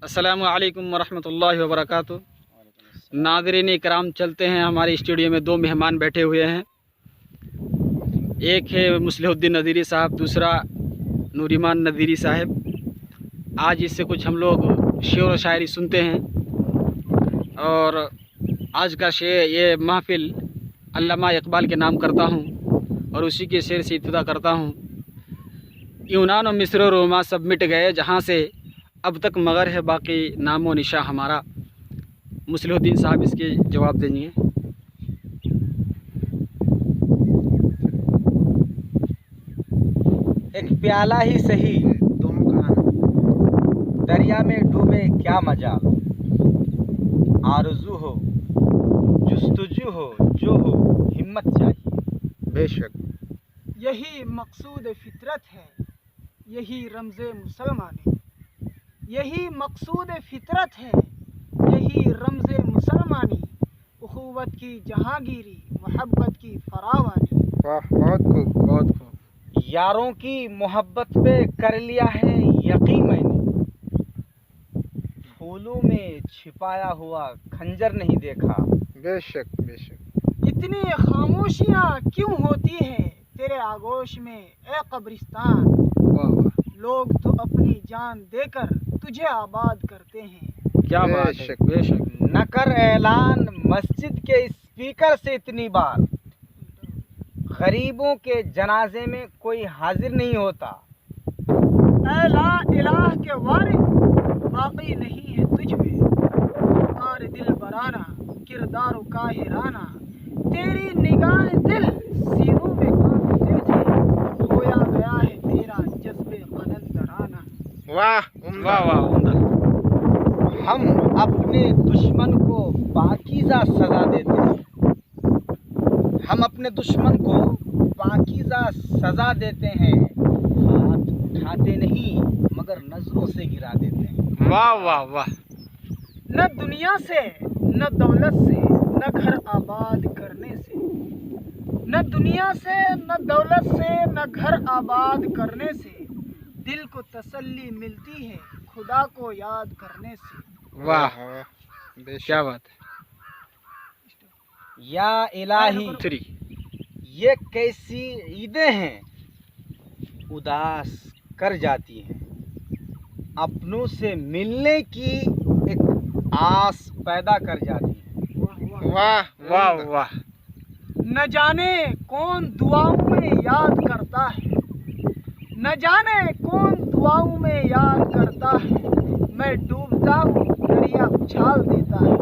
السلام علیکم ورحمۃ اللہ وبرکاتہ۔ ناظرین اکرام، چلتے ہیں، ہمارے اسٹوڈیو میں 2 مہمان بیٹھے ہوئے ہیں۔ ایک ہے مصلح الدین نذیری صاحب، دوسرا نور ایمان نذیری صاحب۔ آج اس سے کچھ ہم لوگ شعر و شاعری سنتے ہیں، اور آج کا شعر یہ محفل علامہ اقبال کے نام کرتا ہوں اور اسی کے شعر سے ابتدا کرتا ہوں۔ یونان و مصر و روما سب مٹ گئے جہاں سے، اب تک مگر ہے باقی نام و نشاں ہمارا۔ مصلح الدین صاحب اس کے جواب دیں گے۔ ایک پیالہ ہی سہی دریا میں ڈوبے کیا مجال، آرزو ہو جستجو ہو جو ہو ہمت چاہیے۔ بے شک یہی مقصود فطرت ہے، یہی رمز مسلمانی، یہی مقصود فطرت ہے، یہی رمز مسلمانی، اخوت کی جہانگیری، محبت کی فراوانی۔ واہ، بہت خوب، بہت خوب۔ یاروں کی محبت پہ کر لیا ہے یقین میں نے، پھولوں میں چھپایا ہوا خنجر نہیں دیکھا۔ بے شک بے شک۔ اتنی خاموشیاں کیوں ہوتی ہیں تیرے آغوش میں اے قبرستان، واہ واہ، لوگ تو اپنی جان دے کر تجھے آباد کرتے ہیں۔ کیا بات ہے، بے شک۔ نہ کر اعلان مسجد کے اسپیکر سے اتنی بار، غریبوں کے جنازے میں کوئی حاضر نہیں ہوتا۔ اے لا الہ کے وارث، باقی نہیں ہے تجھ میں افکار دل برانہ، کردار و کاہرانہ، تیری نگاہ دل سینوں میں کانپتے تھے، کھویا گیا ہے تیرا جذب قلندرانہ۔ واہ واہ واہ، عمدہ۔ ہم اپنے دشمن کو پاکیزہ سزا دیتے ہیں، ہم اپنے دشمن کو پاکیزہ سزا دیتے ہیں، ہاتھ اٹھاتے نہیں مگر نظروں سے گرا دیتے ہیں۔ واہ واہ واہ۔ نہ دنیا سے نہ دولت سے نہ گھر آباد کرنے سے، نہ دنیا سے نہ دولت سے نہ گھر آباد کرنے سے، دل کو تسلی ملتی ہے خدا کو یاد کرنے سے۔ واہ، کیا بات ہے۔ یا الہی 3 یہ کیسی عیدیں ہیں اداس کر جاتی ہیں، اپنوں سے ملنے کی ایک آس پیدا کر جاتی ہیں۔ واہ واہ واہ۔ نہ جانے کون دعاؤں میں یاد کرتا ہے، نہ جانے کون دعاؤں میں یاد کرتا ہے، میں ڈوبتا ہوں دریا اچھال دیتا ہے۔